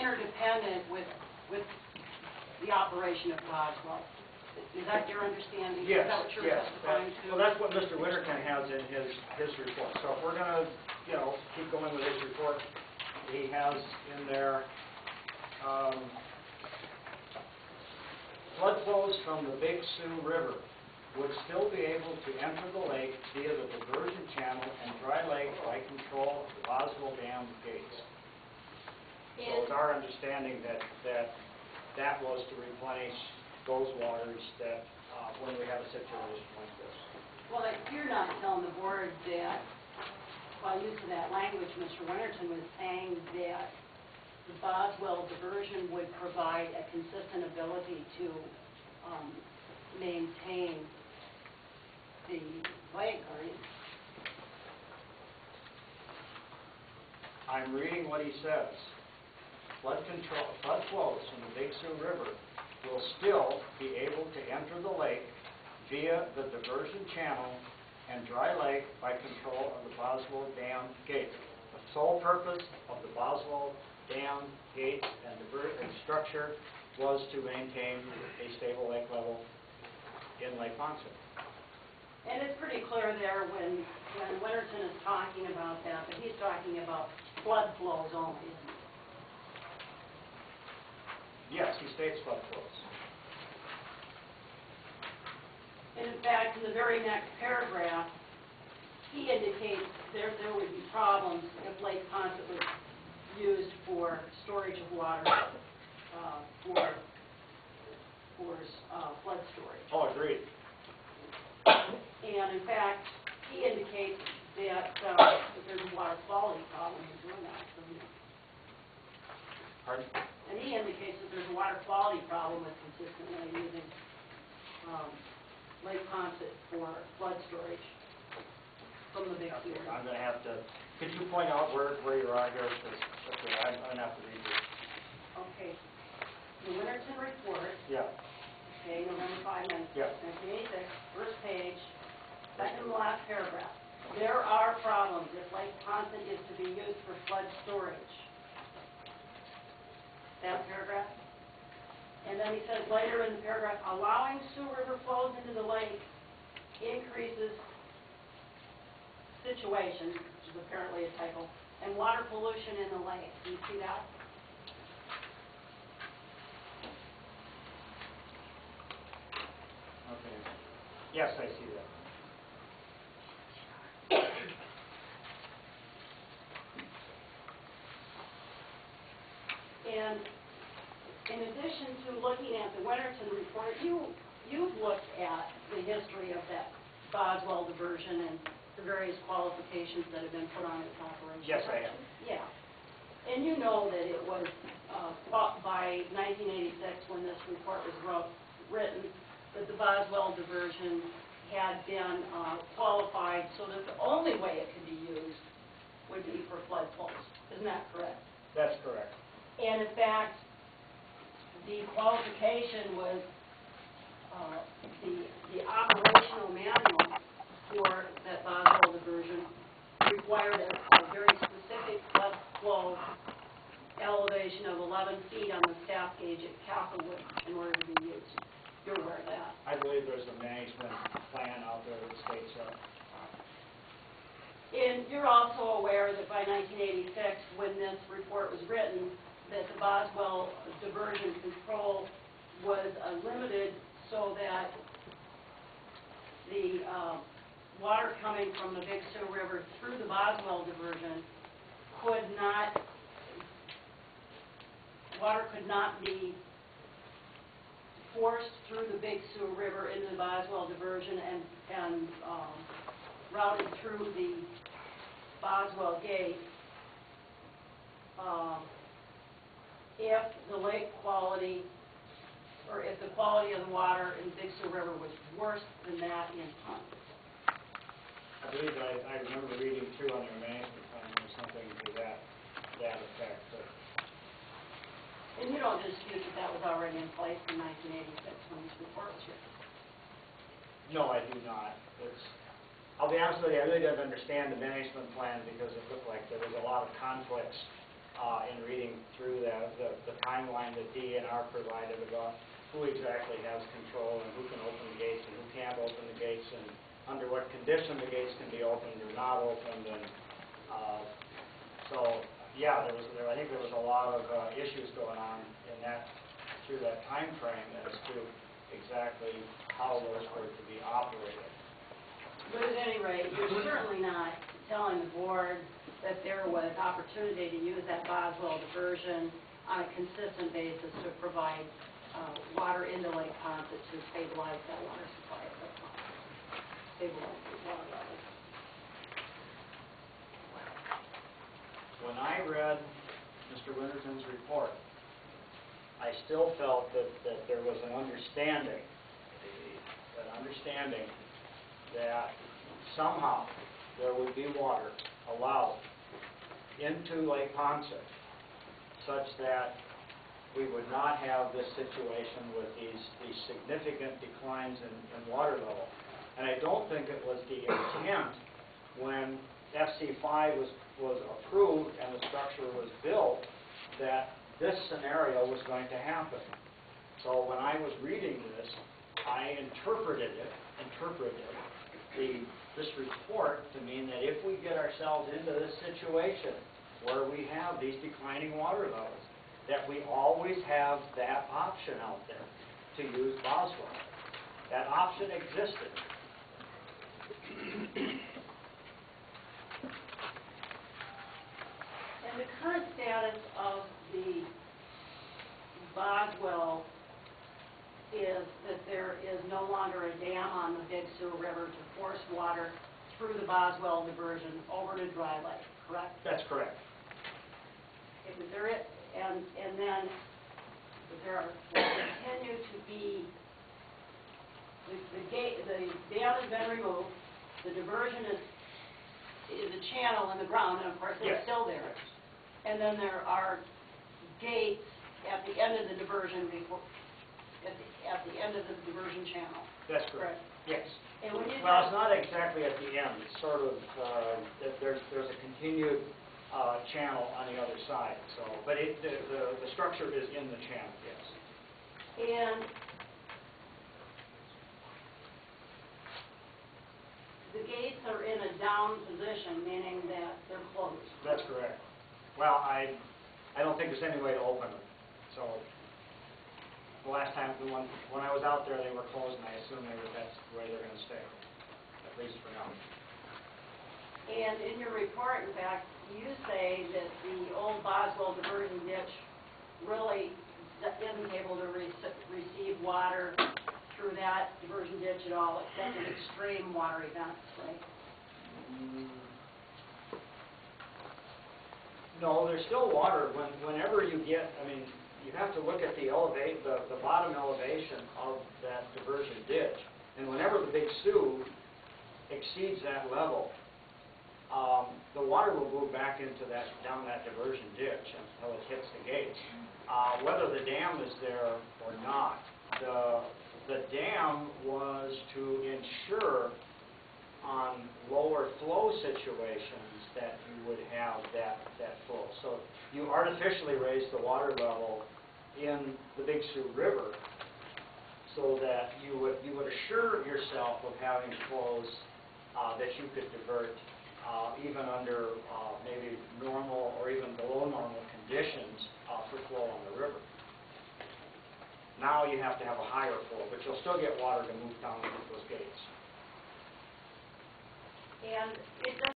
interdependent with the operation of Boswell. Is that your understanding? Yes, Is that what you're yes. testifying to? Well, that's what Mr. Winterton has in his report. So if we're going to, keep going with his report, he has in there flood flows from the Big Sioux River would still be able to enter the lake via the diversion channel and dry lake by control of the Boswell Dam gates. So it's our understanding that was to replenish those waters that when we have a situation like this. Well, you're not telling the board that, by use of that language, Mr. Winterton was saying that the Boswell diversion would provide a consistent ability to maintain the lake, are you? I'm reading what he says. Flood flows from the Big Sioux River will still be able to enter the lake via the diversion channel and dry lake by control of the Boswell Dam gate. The sole purpose of the Boswell Dam gate and structure was to maintain a stable lake level in Lake Ponce. And it's pretty clear there when Winterton is talking about that, but he's talking about flood flows only, isn't he? Yes, he states flood flows. And in fact, in the very next paragraph, he indicates there would be problems if Lake Ponce was used for storage of water for flood storage. Oh, agreed. And in fact, he indicates that there's a water quality problem in doing that. Pardon? And he indicates that there's a water quality problem with consistently using Lake Ponce for flood storage from the Big Sioux. I'm going to have to. Could you point out where you are here? I'm going to have to read this. Okay. The Winterton report. Yeah. Okay, November 5, 1986, first page, second to last paragraph. There are problems if Lake Ponce is to be used for flood storage. That paragraph. And then he says later in the paragraph, allowing Sioux River flows into the lake increases situation, which is apparently a typo, and water pollution in the lake. Do you see that? Okay. Yes, I see that. And in addition to looking at the Winterton report, you've looked at the history of that Boswell diversion and the various qualifications that have been put on its operation. Yes, I have. Yeah. And you know that it was by 1986 when this report was written, that the Boswell diversion had been qualified so that the only way it could be used would be for flood flows. Isn't that correct? That's correct. And in fact, the qualification was the operational manual for that Boswell diversion required a very specific flood flow elevation of 11 feet on the staff gauge at Castlewood in order to be used. You're aware of that? I believe there's a management plan out there that states that. And you're also aware that by 1986, when this report was written, that the Boswell diversion control was limited so that the water coming from the Big Sioux River through the Boswell diversion water could not be forced through the Big Sioux River into the Boswell diversion and routed through the Boswell gate if the lake quality, or if the quality of the water in the Big Sioux River was worse than that in Ponce. I believe I remember reading too on your management plan or something to that effect. But and you don't dispute that was already in place in 1986 when this report was written? No, I do not. I'll be honest with you, I really didn't understand the management plan because it looked like there was a lot of conflicts in reading through the timeline that DNR provided about who exactly has control and who can open the gates and who can't open the gates and under what condition the gates can be opened or not opened. And so, yeah, I think there was a lot of issues going on in that through that time frame as to exactly how those were to be operated. But at any rate, you're certainly not telling the board that there was opportunity to use that Boswell diversion on a consistent basis to provide water into Lake Ponset to stabilize that water supply at Lake Ponset, stabilize the water levels. When I read Mr. Winterton's report, I still felt that there was an understanding that somehow there would be water allowed into Lake Ponset such that we would not have this situation with these significant declines in water level. And I don't think it was the intent when FC5 was approved and the structure was built that this scenario was going to happen. So when I was reading this, I interpreted this report to mean that if we get ourselves into this situation where we have these declining water levels, that we always have that option out there to use Boswell. That option existed. And the current status of the Boswell is that there is no longer a dam on the Big Sioux River to force water through the Boswell diversion over to Dry Lake, correct? That's correct. But there is, and then there will continue to be the dam has been removed, the diversion is a channel in the ground, and of course it's still there. And then there are gates at the end of the diversion at the end of the diversion channel. That's correct. Yes. And when you Well, it's not exactly at the end. It's sort of there's a continued channel on the other side. So, but the structure is in the channel. Yes. And the gates are in a down position, meaning that they're closed. That's correct. Well, I don't think there's any way to open them. So the last time, when I was out there, they were closed, and I assume that's the way they're going to stay, at least for now. And in your report, in fact, you say that the old Boswell diversion ditch really isn't able to receive water through that diversion ditch at all, except in extreme water events, right? No, there's still water. Whenever you get, I mean, you have to look at the bottom elevation of that diversion ditch. And whenever the Big Sioux exceeds that level, the water will move back into down that diversion ditch until it hits the gates. Whether the dam is there or not, the dam was to ensure on lower flow situations that you would have that flow. So you artificially raise the water level in the Big Sioux River so that you would assure yourself of having flows that you could divert even under maybe normal or even below normal conditions for flow on the river. Now you have to have a higher flow, but you'll still get water to move down those gates. And it does